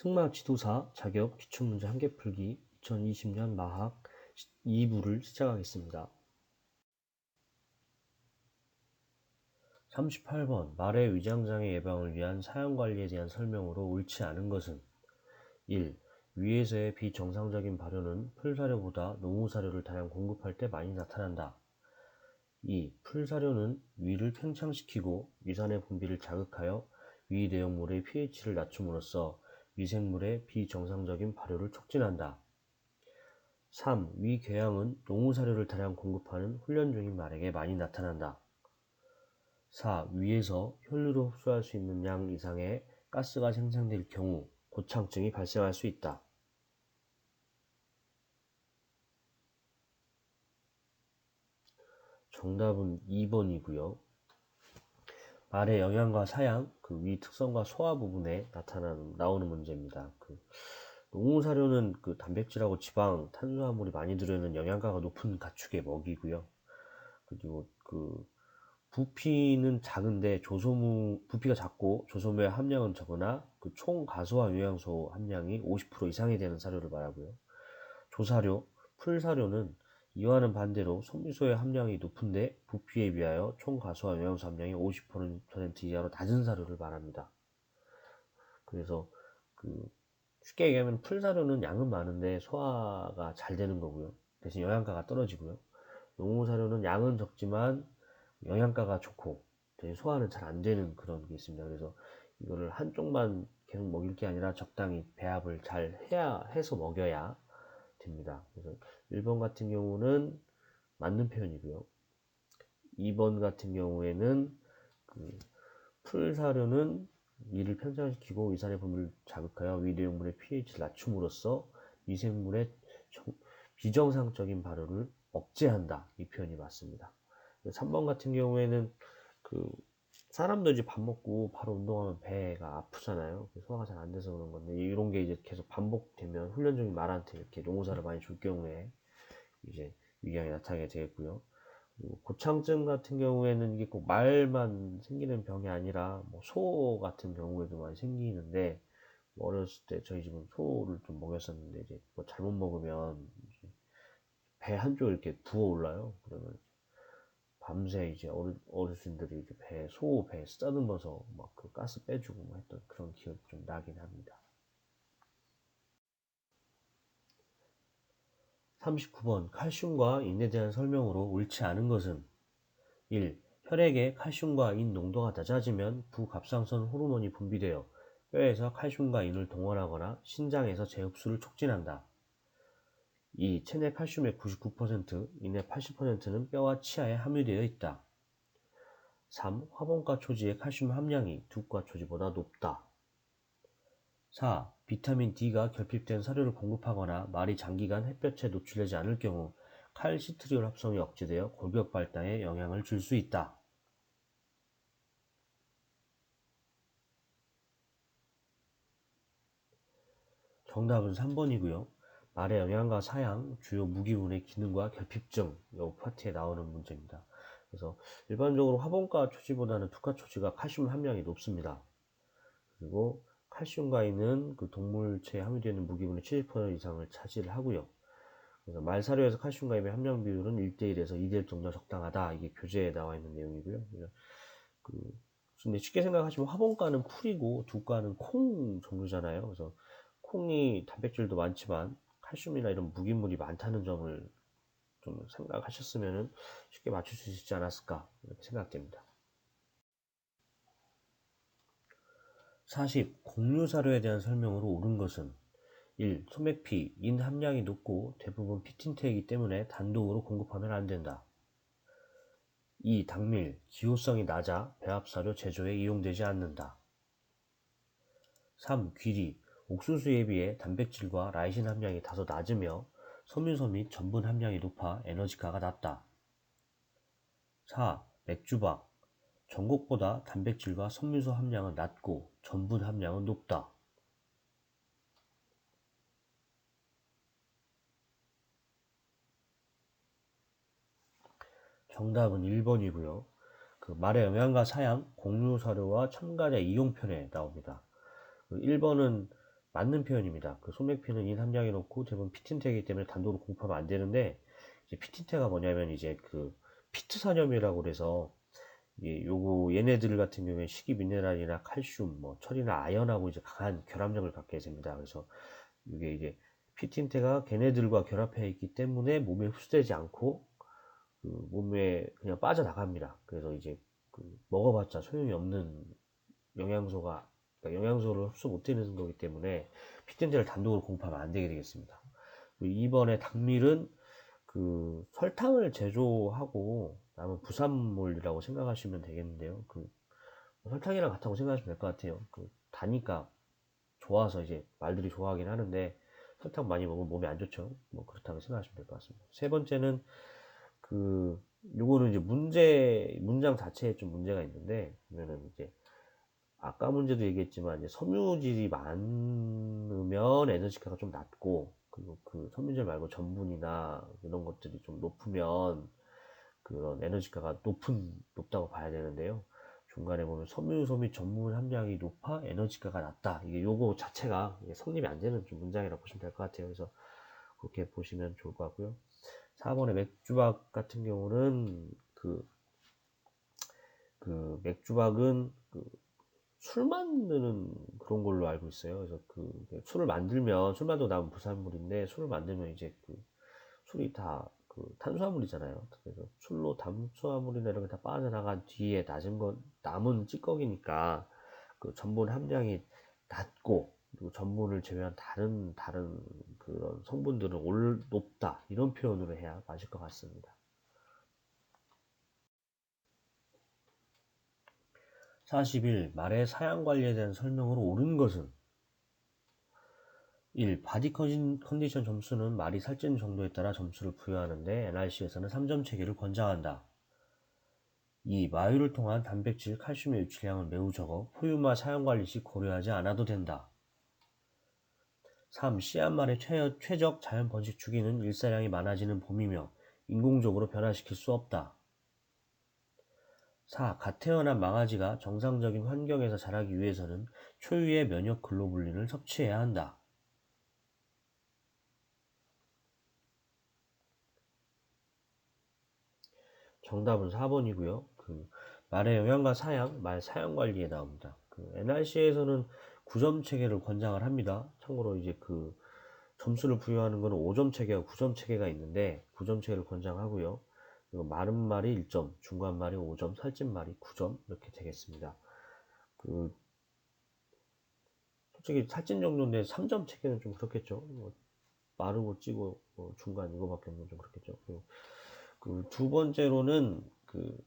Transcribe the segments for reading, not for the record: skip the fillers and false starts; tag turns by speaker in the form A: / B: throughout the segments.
A: 승마 지도사 자격 기출문제 한개 풀기 2020년 마학 2부를 시작하겠습니다. 38번 말의 위장장애 예방을 위한 사용관리에 대한 설명으로 옳지 않은 것은 1. 위에서의 비정상적인 발효는 풀사료보다 농후사료를 다량 공급할 때 많이 나타난다. 2. 풀사료는 위를 팽창시키고 위산의 분비를 자극하여 위 내용물의 pH를 낮춤으로써 미생물의 비정상적인 발효를 촉진한다. 3. 위 궤양은 농후사료를 다량 공급하는 훈련 중인 말에게 많이 나타난다. 4. 위에서 혈류로 흡수할 수 있는 양 이상의 가스가 생성될 경우 고창증이 발생할 수 있다. 정답은 2번이고요. 말의 영양과 사양, 그 위 특성과 소화 부분에 나오는 문제입니다. 농후사료는 단백질하고 지방, 탄수화물이 많이 들어있는 영양가가 높은 가축의 먹이고요. 그리고 부피는 작은데 부피가 작고 조소모의 함량은 적으나 총 가소화 영양소 함량이 50% 이상이 되는 사료를 말하고요. 조사료, 풀사료는 이와는 반대로 섬유소의 함량이 높은데 부피에 비하여 총 가소화 영양소 함량이 50% 이하로 낮은 사료를 말합니다. 그래서 쉽게 얘기하면 풀사료는 양은 많은데 소화가 잘 되는 거고요. 대신 영양가가 떨어지고요. 농후사료는 양은 적지만 영양가가 좋고 대신 소화는 잘 안 되는 그런 게 있습니다. 그래서 이거를 한쪽만 계속 먹일 게 아니라 적당히 배합을 잘 해서 먹여야 됩니다. 그래서 1번 같은 경우는 맞는 표현이고요. 2번 같은 경우에는 풀사료는 위를 편성시키고 위산의 분비를 자극하여 위 내용물의 pH를 낮춤으로써 미생물의 비정상적인 발효를 억제한다. 이 표현이 맞습니다. 3번 같은 경우에는 사람도 이제 밥 먹고 바로 운동하면 배가 아프잖아요. 소화가 잘 안 돼서 그런 건데 이런 게 이제 계속 반복되면 훈련 중인 말한테 이렇게 농후사를 많이 줄 경우에 이제 위궤양이 나타나게 되겠고요. 고창증 같은 경우에는 이게 꼭 말만 생기는 병이 아니라 소 같은 경우에도 많이 생기는데 어렸을 때 저희 집은 소를 좀 먹였었는데 이제 잘못 먹으면 배 한쪽 이렇게 부어 올라요. 그러면 밤새 이제 어르신들이 이제 소 배 쓰다듬어서 막 가스 빼주고 했던 그런 기억이 좀 나긴 합니다. 39번 칼슘과 인에 대한 설명으로 옳지 않은 것은 1. 혈액에 칼슘과 인 농도가 낮아지면 부갑상선 호르몬이 분비되어 뼈에서 칼슘과 인을 동원하거나 신장에서 재흡수를 촉진한다. 2. 체내 칼슘의 99%, 인의 80%는 뼈와 치아에 함유되어 있다. 3. 화분과 초지의 칼슘 함량이 두과 초지보다 높다. 4. 비타민 D가 결핍된 사료를 공급하거나 말이 장기간 햇볕에 노출되지 않을 경우 칼시트리올 합성이 억제되어 골격 발달에 영향을 줄 수 있다. 정답은 3번이고요. 말의 영양과 사양, 주요 무기운의 기능과 결핍증, 이 파트에 나오는 문제입니다. 그래서 일반적으로 화분과 초지보다는 두과 초지가 칼슘 함량이 높습니다. 그리고 칼슘과 인은 동물체에 함유되는 무기운의 70% 이상을 차지를 하고요. 그래서 말사료에서 칼슘과 인의 함량 비율은 1대1에서 2대1 정도 적당하다. 이게 교재에 나와 있는 내용이고요. 근데 쉽게 생각하시면 화분과는 풀이고 두과는 콩 종류잖아요. 그래서 콩이 단백질도 많지만 칼슘이나 이런 무기물이 많다는 점을 좀 생각하셨으면 쉽게 맞출 수 있지 않았을까 이렇게 생각됩니다. 40. 곡류사료에 대한 설명으로 옳은 것은 1. 소맥피, 인 함량이 높고 대부분 피틴태이기 때문에 단독으로 공급하면 안 된다. 2. 당밀, 기호성이 낮아 배합사료 제조에 이용되지 않는다. 3. 귀리, 옥수수에 비해 단백질과 라이신 함량이 다소 낮으며 섬유소 및 전분 함량이 높아 에너지가가 낮다. 4. 맥주박, 전곡보다 단백질과 섬유소 함량은 낮고 전분 함량은 높다. 정답은 1번이고요. 말의 영양과 사양, 곡류사료와 첨가제 이용편에 나옵니다. 1번은 맞는 표현입니다. 그 소맥피는 인 함량이 높고 대부분 피틴태이기 때문에 단독으로 공급하면 안 되는데, 이제 피틴태가 뭐냐면 이제 그 피트산염이라고 그래서 이게 요거 얘네들 같은 경우에 식이 미네랄이나 칼슘, 뭐 철이나 아연하고 이제 강한 결합력을 갖게 됩니다. 그래서 이게 이제 피틴태가 걔네들과 결합해 있기 때문에 몸에 흡수되지 않고 그 몸에 그냥 빠져나갑니다. 그래서 이제 그 먹어봤자 소용이 없는 영양소가, 그러니까 영양소를 흡수 못해내는 거기 때문에 피텐제를 단독으로 공급하면 안 되게 되겠습니다. 이번에 당밀은 그 설탕을 제조하고 남은 부산물이라고 생각하시면 되겠는데요. 그 설탕이랑 같다고 생각하시면 될 것 같아요. 그 다니까 좋아서 이제 말들이 좋아하긴 하는데 설탕 많이 먹으면 몸에 안 좋죠. 뭐 그렇다고 생각하시면 될 것 같습니다. 세 번째는 그 요거는 이제 문장 자체에 좀 문제가 있는데, 보면은 이제 아까 문제도 얘기했지만 이제 섬유질이 많으면 에너지가가 좀 낮고, 그리고 그 섬유질 말고 전분이나 이런 것들이 좀 높으면 그런 에너지가가 높다고 봐야 되는데요. 중간에 보면 섬유소 및 전분 함량이 높아 에너지가가 낮다. 이게 요거 자체가 이게 성립이 안 되는 좀 문장이라고 보시면 될 것 같아요. 그래서 그렇게 보시면 좋을 것 같고요. 4번의 맥주박 같은 경우는 그 맥주박은 그 술 만드는 그런 걸로 알고 있어요. 그래서 그 술을 만들면 술 만들고 남은 부산물인데, 술을 만들면 이제 그 술이 다 그 탄수화물이잖아요. 그래서 술로 탄수화물이나 이런 게 다 빠져나간 뒤에 남은 찌꺼기니까 그 전분 함량이 낮고, 그리고 전분을 제외한 다른 그런 성분들은 높다, 이런 표현으로 해야 맞을 것 같습니다. 41. 말의 사양 관리에 대한 설명으로 옳은 것은 1. 바디 컨디션 점수는 말이 살찐 정도에 따라 점수를 부여하는데 NRC에서는 3점 체계를 권장한다. 2. 마유를 통한 단백질, 칼슘의 유출량은 매우 적어 포유마 사용 관리 시 고려하지 않아도 된다. 3. 씨앗 말의 최적 자연 번식 주기는 일사량이 많아지는 봄이며 인공적으로 변화시킬 수 없다. 4. 갓 태어난 망아지가 정상적인 환경에서 자라기 위해서는 초유의 면역 글로불린을 섭취해야 한다. 정답은 4번이고요. 그 말의 영양과 사양, 말 사양 관리에 나옵니다. 그 NRC에서는 9점 체계를 권장을 합니다. 참고로 이제 그 점수를 부여하는 것은 5점 체계와 9점 체계가 있는데 9점 체계를 권장하고요. 그리고 마른 말이 1점, 중간 말이 5점, 살찐 말이 9점 이렇게 되겠습니다. 그 솔직히 살찐 정도인데 3점 체계는 좀 그렇겠죠. 뭐 마르고 찌고 뭐 중간 이거밖에 없는 좀 그렇겠죠. 그리고 그 두 번째로는 그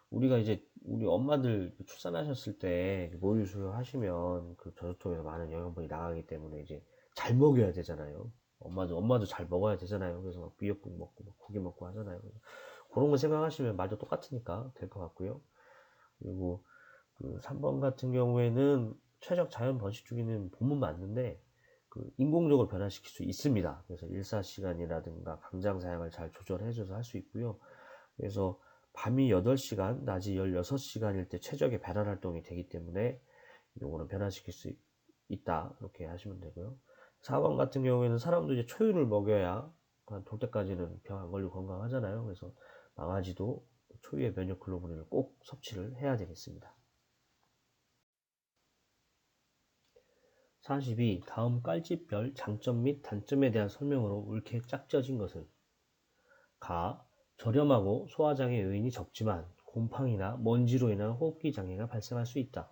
A: 우리가 이제 우리 엄마들 출산하셨을 때 모유 수유하시면 그 저젖통에서 많은 영양분이 나가기 때문에 이제 잘 먹여야 되잖아요. 엄마도 잘 먹어야 되잖아요. 그래서 막 미역국 먹고 막 고기 먹고 하잖아요. 그래서 그런 거 생각하시면 말도 똑같으니까 될 것 같고요. 그리고 그 3번 같은 경우에는 최적 자연 번식 주기는 봄은 맞는데 그 인공적으로 변화시킬 수 있습니다. 그래서 일사시간이라든가 강장 사양을 잘 조절해줘서 할 수 있고요. 그래서 밤이 8시간, 낮이 16시간일 때 최적의 배란 활동이 되기 때문에 요거는 변화시킬 수 있다. 이렇게 하시면 되고요. 4번 같은 경우에는 사람도 이제 초유를 먹여야 한 돌 때까지는 병 안 걸리고 건강하잖아요. 그래서 망아지도 초유의 면역 글로불린을 꼭 섭취를 해야 되겠습니다. 42. 다음 깔집별 장점 및 단점에 대한 설명으로 옳게 짝져진 것은 가. 저렴하고 소화장애 요인이 적지만 곰팡이나 먼지로 인한 호흡기 장애가 발생할 수 있다.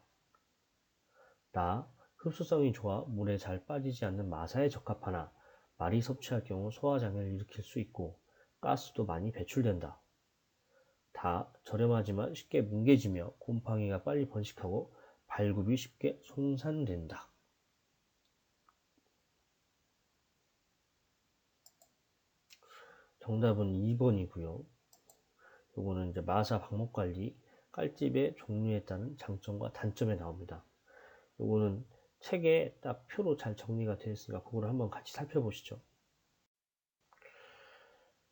A: 나. 흡수성이 좋아 물에 잘 빠지지 않는 마사에 적합하나 말이 섭취할 경우 소화장애를 일으킬 수 있고 가스도 많이 배출된다. 다. 저렴하지만 쉽게 뭉개지며 곰팡이가 빨리 번식하고 발굽이 쉽게 송산된다. 정답은 2번이고요. 요거는 이제 마사 방목 관리, 깔집의 종류에 따른 장점과 단점에 나옵니다. 요거는 책에 딱 표로 잘 정리가 되어 있으니까 그거를 한번 같이 살펴보시죠.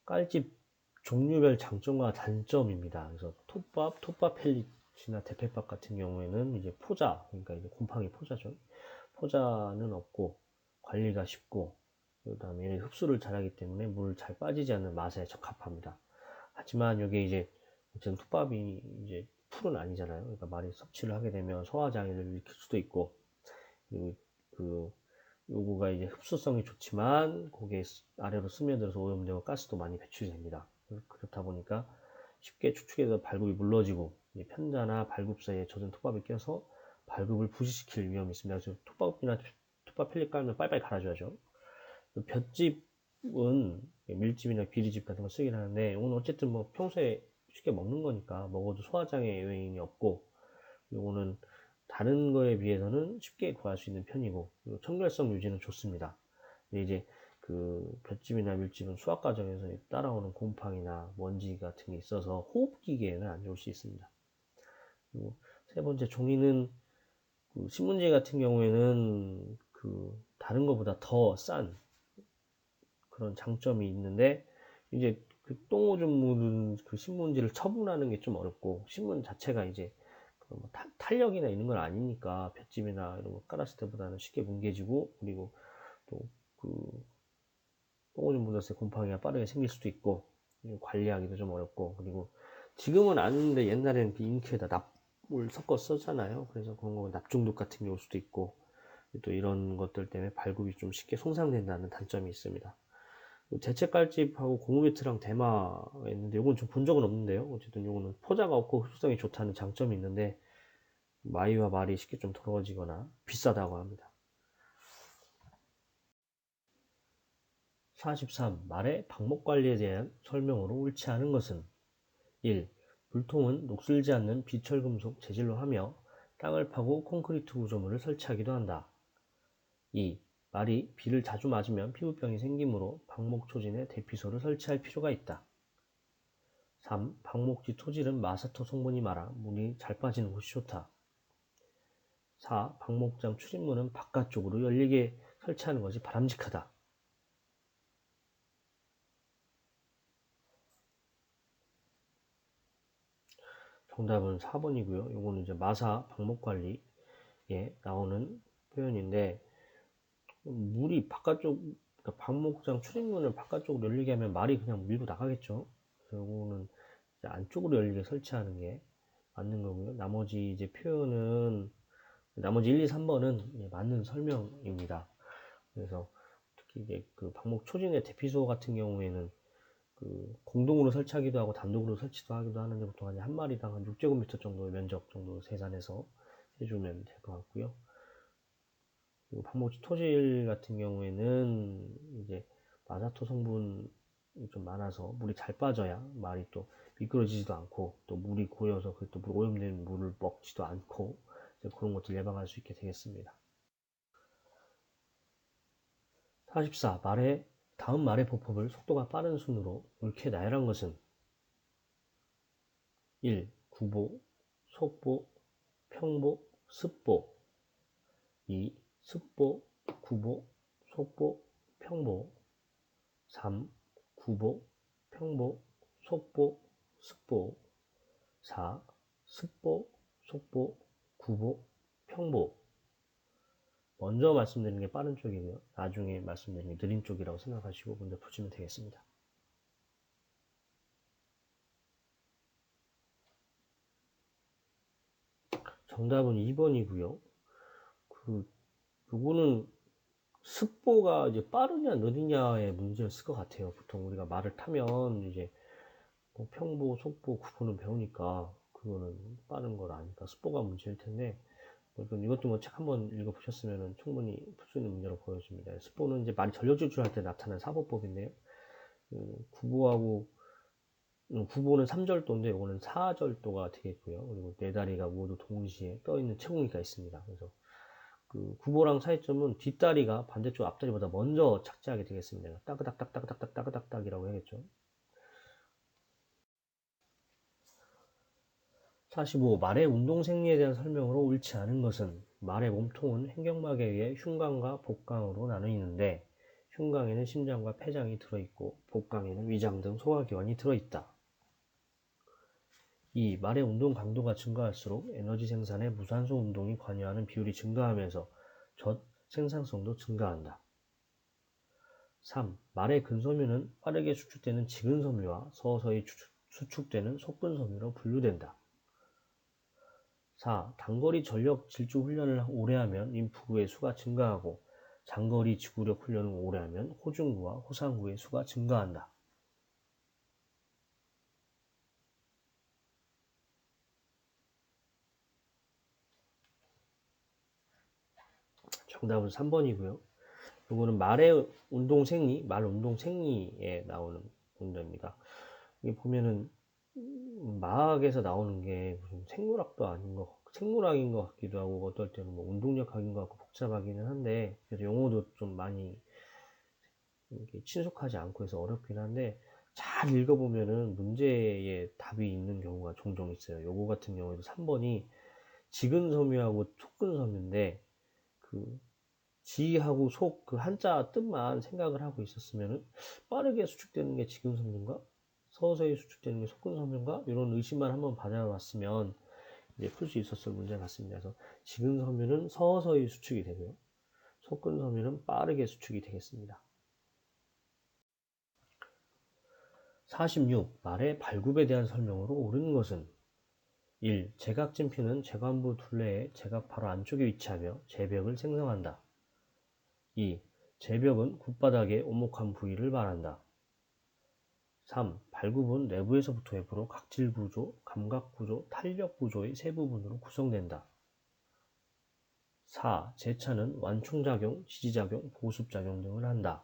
A: 깔집 종류별 장점과 단점입니다. 그래서 톱밥 펠릿이나 대패밥 같은 경우에는 이제 포자, 그러니까 이제 곰팡이 포자죠. 포자는 없고 관리가 쉽고 그다음에 얘는 흡수를 잘하기 때문에 물을 잘 빠지지 않는 맛에 적합합니다. 하지만 이게 이제 어쨌든 톱밥이 이제 풀은 아니잖아요. 그러니까 많이 섭취를 하게 되면 소화장애를 일으킬 수도 있고 그리고 그 요거가 이제 흡수성이 좋지만 고개 아래로 스며들어서 오염되고 가스도 많이 배출이 됩니다. 그렇다 보니까 쉽게 추측해서 발굽이 물러지고 편자나 발굽 사이에 젖은 톱밥이 껴서 발굽을 부식시킬 위험이 있습니다. 그래서 톱밥이나 톱밥 펠릿 깔면 빨리빨리 갈아줘야죠. 볏짚은 밀짚이나 귀리짚 같은 거 쓰긴 하는데 이건 어쨌든 뭐 평소에 쉽게 먹는 거니까 먹어도 소화장애 요인이 없고 요거는 다른 거에 비해서는 쉽게 구할 수 있는 편이고 청결성 유지는 좋습니다. 근데 이제 그 볏짚이나 밀짚은 수확 과정에서 따라오는 곰팡이나 먼지 같은 게 있어서 호흡기계에는 안 좋을 수 있습니다. 그리고 세 번째 종이는 그 신문지 같은 경우에는 그 다른 것보다 더 싼 그런 장점이 있는데 이제 그 똥오줌 묻은 그 신문지를 처분하는 게 좀 어렵고 신문 자체가 이제 뭐 탄력이나 이런 건 아니니까 볏짚이나 이런 거 깔았을 때보다는 쉽게 뭉개지고 그리고 또 그 똥오줌 묻었을 때 곰팡이가 빠르게 생길 수도 있고 관리하기도 좀 어렵고 그리고 지금은 아는데 옛날에는 그 잉크에다 납을 섞어 쓰잖아요. 그래서 그런 거 납중독 같은 게 올 수도 있고 또 이런 것들 때문에 발굽이 좀 쉽게 손상된다는 단점이 있습니다. 대체깔집하고 고무배트랑 대마가 있는데 이건 좀 본 적은 없는데요. 어쨌든 이거는 포자가 없고 흡수성이 좋다는 장점이 있는데 마이와 말이 쉽게 좀 더러워지거나 비싸다고 합니다. 43. 말의 방목 관리에 대한 설명으로 옳지 않은 것은 1. 물통은 녹슬지 않는 비철금속 재질로 하며 땅을 파고 콘크리트 구조물을 설치하기도 한다. 2. 말이 비를 자주 맞으면 피부병이 생기므로 방목 초진에 대피소를 설치할 필요가 있다. 3. 방목지 토질은 마사토 성분이 많아 물이 잘 빠지는 곳이 좋다. 4. 방목장 출입문은 바깥쪽으로 열리게 설치하는 것이 바람직하다. 정답은 4번이고요. 이거는 이제 마사 방목관리에 나오는 표현인데 물이 바깥쪽 그러니까 방목장 출입문을 바깥쪽으로 열리게 하면 말이 그냥 밀고 나가겠죠. 그래서 이거는 이제 안쪽으로 열리게 설치하는 게 맞는 거고요. 나머지 이제 표현은 나머지 1, 2, 3번은 맞는 설명입니다. 그래서 특히 이제 그 방목 초진의 대피소 같은 경우에는 그 공동으로 설치하기도 하고 단독으로 설치도 하기도 하는데 보통 한 마리당 한 6제곱미터 정도의 면적 정도 계산해서 해주면 될 것 같고요. 그리고 방목지 토질 같은 경우에는 이제 마사토 성분이 좀 많아서 물이 잘 빠져야 말이 또 미끄러지지도 않고 또 물이 고여서 또 오염된 물을 먹지도 않고 그런 것들 예방할 수 있게 되겠습니다. 44. 다음 말의 보법을 속도가 빠른 순으로 옳게 나열한 것은 1. 구보, 속보, 평보, 습보 2. 습보, 구보, 속보, 평보 3. 구보, 평보, 속보, 습보 4. 습보, 속보, 구보, 평보 먼저 말씀드리는 게 빠른 쪽이고요. 나중에 말씀드리는 게 느린 쪽이라고 생각하시고 먼저 푸시면 되겠습니다. 정답은 2번이고요. 요거는 습보가 이제 빠르냐 느리냐의 문제였을 것 같아요. 보통 우리가 말을 타면 이제 뭐 평보, 속보, 구보는 배우니까 그거는 빠른 걸 아니까 습보가 문제일 텐데 이것도 뭐 책 한번 읽어보셨으면 충분히 풀 수 있는 문제로 보여집니다. 습보는 이제 말이 전력질주할 때 나타나는 사보법인데요. 구보는 3절도인데 이거는 4절도가 되겠고요. 그리고 네 다리가 모두 동시에 떠있는 채공이가 있습니다. 그래서 그 구보랑 차이점은 뒷다리가 반대쪽 앞다리보다 먼저 착지하게 되겠습니다. 따그닥닥따그닥닥따그닥닥이라고 해야겠죠. 45. 말의 운동 생리에 대한 설명으로 옳지 않은 것은 말의 몸통은 횡격막에 의해 흉곽과 복강으로 나누이는데 흉곽에는 심장과 폐장이 들어있고 복강에는 위장 등 소화기관이 들어있다. 2. 말의 운동 강도가 증가할수록 에너지 생산에 무산소 운동이 관여하는 비율이 증가하면서 젖 생산성도 증가한다. 3. 말의 근섬유는 빠르게 수축되는 지근섬유와 서서히 수축되는 속근섬유로 분류된다. 4. 단거리 전력 질주 훈련을 오래 하면 림프구의 수가 증가하고 장거리 지구력 훈련을 오래 하면 호중구와 호상구의 수가 증가한다. 정답은 3번이고요. 이거는 말의 운동 생리, 말 운동 생리에 나오는 문제입니다. 이게 보면은 마학에서 나오는 게 무슨 생물학인 것 같기도 하고 어떨 때는 뭐 운동역학인 것 같고 복잡하기는 한데 그래서 용어도 좀 많이 이렇게 친숙하지 않고 해서 어렵긴 한데 잘 읽어보면은 문제에 답이 있는 경우가 종종 있어요. 요거 같은 경우에도 3번이 지근섬유하고 속근섬유인데 그 지하고 속 그 한자 뜻만 생각을 하고 있었으면은 빠르게 수축되는 게 지근섬유인가? 서서히 수축되는 게 속근섬유인가? 이런 의심만 한번 받아봤으면 이제 풀 수 있었을 문제 같습니다. 그래서 지근섬유는 서서히 수축이 되고요. 속근섬유는 빠르게 수축이 되겠습니다. 46. 말의 발굽에 대한 설명으로 옳은 것은 1. 제각진피는 제관부 둘레의 제각 바로 안쪽에 위치하며 제벽을 생성한다. 2. 제벽은 굽바닥의 오목한 부위를 말한다. 3. 발굽은 내부에서부터 외부로 각질구조, 감각구조, 탄력구조의 세 부분으로 구성된다. 4. 제차는 완충작용, 지지작용, 보습작용 등을 한다.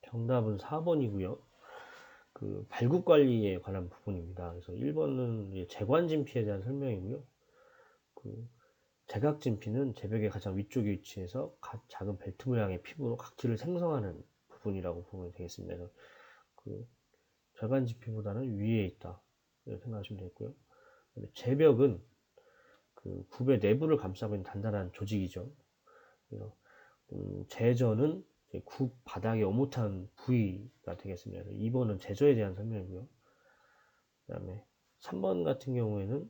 A: 정답은 4번이고요. 그 발굽 관리에 관한 부분입니다. 그래서 1번은 제관진피에 대한 설명이고요. 그 제각진피는 제벽의 가장 위쪽에 위치해서 작은 벨트 모양의 피부로 각질을 생성하는 부분이라고 보면 되겠습니다. 그래서 그 제관진피보다는 위에 있다 이렇게 생각하시면 되겠고요. 제벽은 그 굽의 내부를 감싸고 있는 단단한 조직이죠. 그래서 제저는 굽 바닥의 오못한 부위가 되겠습니다. 2번은 제저에 대한 설명이고요. 그 다음에 3번 같은 경우에는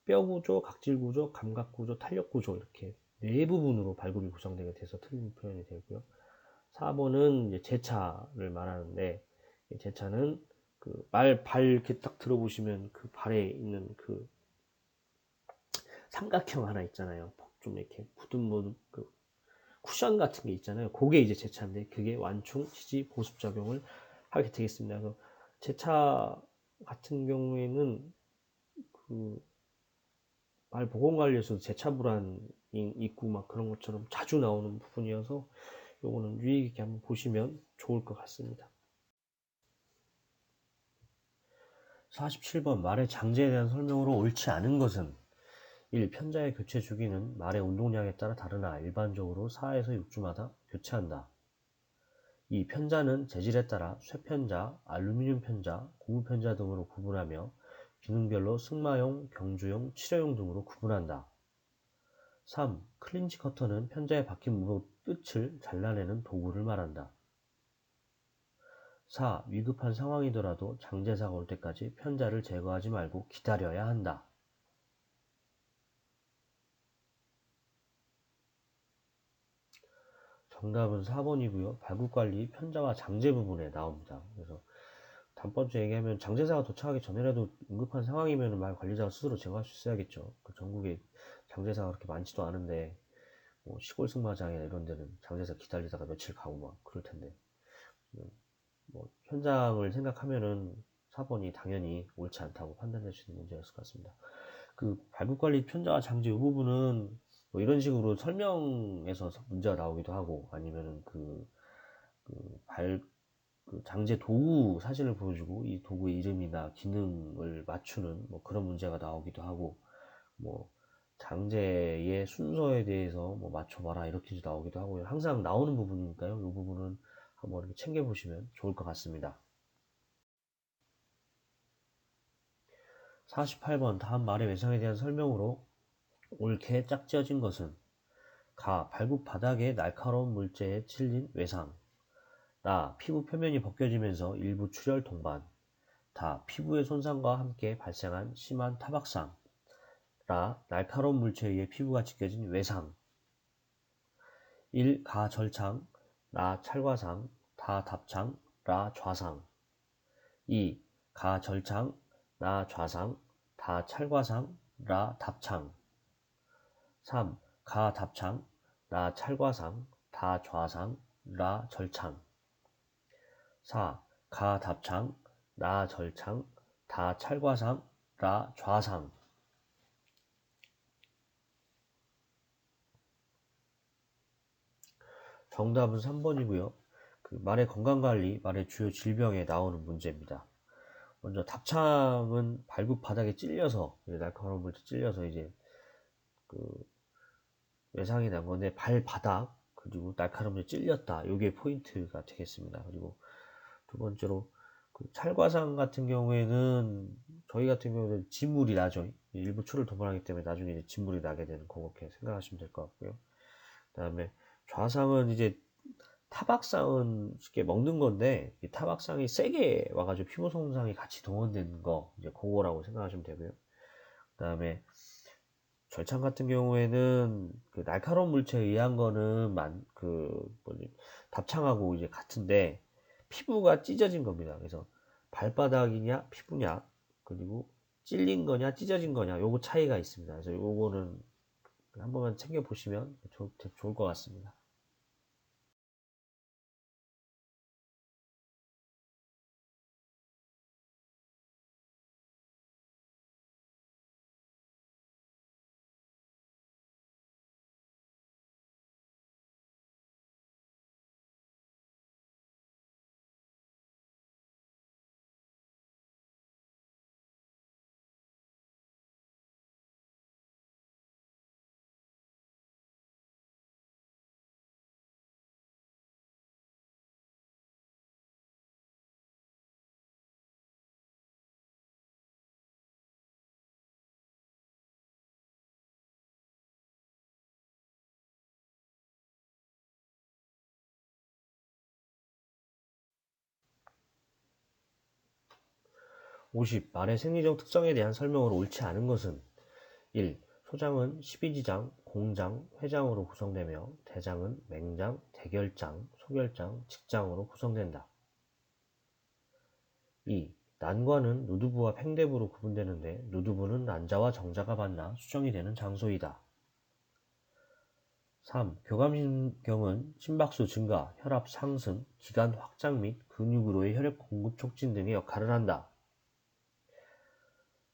A: 뼈 구조, 각질 구조, 감각 구조, 탄력 구조 이렇게 네 부분으로 발굽이 구성되게 돼서 틀린 표현이 되고요. 4번은 이제 제차를 말하는데 제차는 그 발 이렇게 딱 들어보시면 그 발에 있는 그 삼각형 하나 있잖아요. 좀 이렇게 굳은 뭐 그 쿠션 같은 게 있잖아요. 그게 이제 제차인데 그게 완충, 지지, 보습 작용을 하게 되겠습니다. 그래서 제차 같은 경우에는 그 말 보건 관리에서도 제차 불안이 있고 막 그런 것처럼 자주 나오는 부분이어서 요거는 유의 깊게 한번 보시면 좋을 것 같습니다. 47번 말의 장제에 대한 설명으로 옳지 않은 것은 1. 편자의 교체 주기는 말의 운동량에 따라 다르나 일반적으로 4에서 6주마다 교체한다. 2. 편자는 재질에 따라 쇠편자, 알루미늄 편자, 고무 편자 등으로 구분하며 기능별로 승마용, 경주용, 치료용 등으로 구분한다. 3. 클린치 커터는 편자의 박힌 무릎 끝을 잘라내는 도구를 말한다. 4. 위급한 상황이더라도 장제사가 올 때까지 편자를 제거하지 말고 기다려야 한다. 정답은 4번이고요. 발굽관리 편자와 장제 부분에 나옵니다. 그래서 다음번째 얘기하면 장제사가 도착하기 전이라도 응급한 상황이면 말 관리자가 스스로 제거할 수 있어야겠죠. 그 전국에 장제사가 그렇게 많지도 않은데 뭐 시골 승마장이나 이런 데는 장제사 기다리다가 며칠 가고 막 그럴 텐데 뭐 현장을 생각하면은 4번이 당연히 옳지 않다고 판단될 수 있는 문제였을 것 같습니다. 그 발굽관리 편자와 장제 이 부분은 뭐 이런 식으로 설명에서 문제가 나오기도 하고 아니면은 그 장제 도구 사진을 보여주고 이 도구의 이름이나 기능을 맞추는 뭐 그런 문제가 나오기도 하고 뭐 장제의 순서에 대해서 뭐 맞춰봐라 이렇게도 나오기도 하고요. 항상 나오는 부분이니까요. 이 부분은 한번 이렇게 챙겨보시면 좋을 것 같습니다. 48번 다음 말의 외상에 대한 설명으로 옳게 짝지어진 것은 가. 발굽 바닥에 날카로운 물체에 찔린 외상 나. 피부 표면이 벗겨지면서 일부 출혈 동반 다 피부의 손상과 함께 발생한 심한 타박상. 라. 날카로운 물체에 의해 피부가 찢겨진 외상. 1. 가 절창. 라. 찰과상. 다 답창. 라. 좌상. 2. 가 절창. 라. 좌상. 다 찰과상. 라. 답창. 3. 가 답창. 라. 찰과상. 다 좌상. 라. 절창. 4. 가 답창. 라. 절창. 다 찰과상. 라. 좌상. 정답은 3번이고요. 그 말의 건강관리, 말의 주요 질병에 나오는 문제입니다. 먼저 답창은 발굽 바닥에 찔려서 날카로운 물질 찔려서 이제 그 외상이 난 건데 발바닥 그리고 날카로운 물질 찔렸다. 이게 포인트가 되겠습니다. 그리고 두 번째로 그 찰과상 같은 경우에는 저희 같은 경우는 진물이 나죠. 일부 추를 도말하기 때문에 나중에 이제 진물이 나게 되는 그렇게 생각하시면 될 것 같고요. 그다음에 좌상은 이제 타박상은 쉽게 먹는 건데 이 타박상이 세게 와가지고 피부 손상이 같이 동원되는 거 이제 그거라고 생각하시면 되고요. 그다음에 절창 같은 경우에는 그 날카로운 물체에 의한 거는 답창하고 이제 같은데 피부가 찢어진 겁니다. 그래서 발바닥이냐 피부냐 그리고 찔린 거냐 찢어진 거냐 요거 차이가 있습니다. 그래서 요거는 한 번만 챙겨 보시면 좋을 것 같습니다. 50. 말의 생리적 특성에 대한 설명으로 옳지 않은 것은 1. 소장은 12지장, 공장, 회장으로 구성되며 대장은 맹장, 대결장, 소결장, 직장으로 구성된다. 2. 난관은 누두부와 팽대부로 구분되는데 누두부는 난자와 정자가 만나 수정이 되는 장소이다. 3. 교감신경은 심박수 증가, 혈압 상승, 기관 확장 및 근육으로의 혈액 공급 촉진 등의 역할을 한다.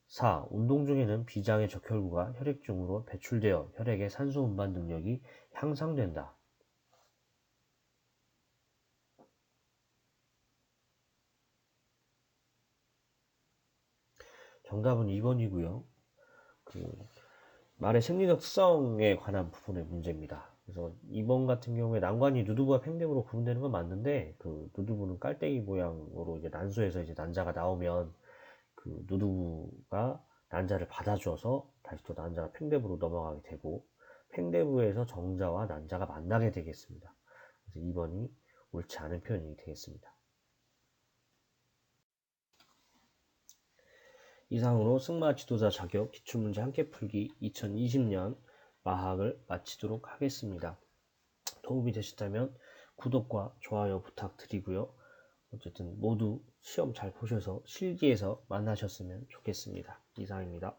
A: 4. 운동 중에는 비장의 적혈구가 혈액중으로 배출되어 혈액의 산소 운반 능력이 향상된다. 정답은 2번이고요. 말의 생리적 특성에 관한 부분의 문제입니다. 그래서 2번 같은 경우에 난관이 누두부와 팽대부로 구분되는 건 맞는데 그 누두부는 깔때기 모양으로 이제 난소에서 이제 난자가 나오면 그 누두부가 난자를 받아줘서 다시 또 난자가 팽대부로 넘어가게 되고 팽대부에서 정자와 난자가 만나게 되겠습니다. 그래서 2번이 옳지 않은 표현이 되겠습니다. 이상으로 승마 지도자 자격 기출문제 함께 풀기 2020년 마학을 마치도록 하겠습니다. 도움이 되셨다면 구독과 좋아요 부탁드리고요. 어쨌든 모두 시험 잘 보셔서 실기에서 만나셨으면 좋겠습니다. 이상입니다.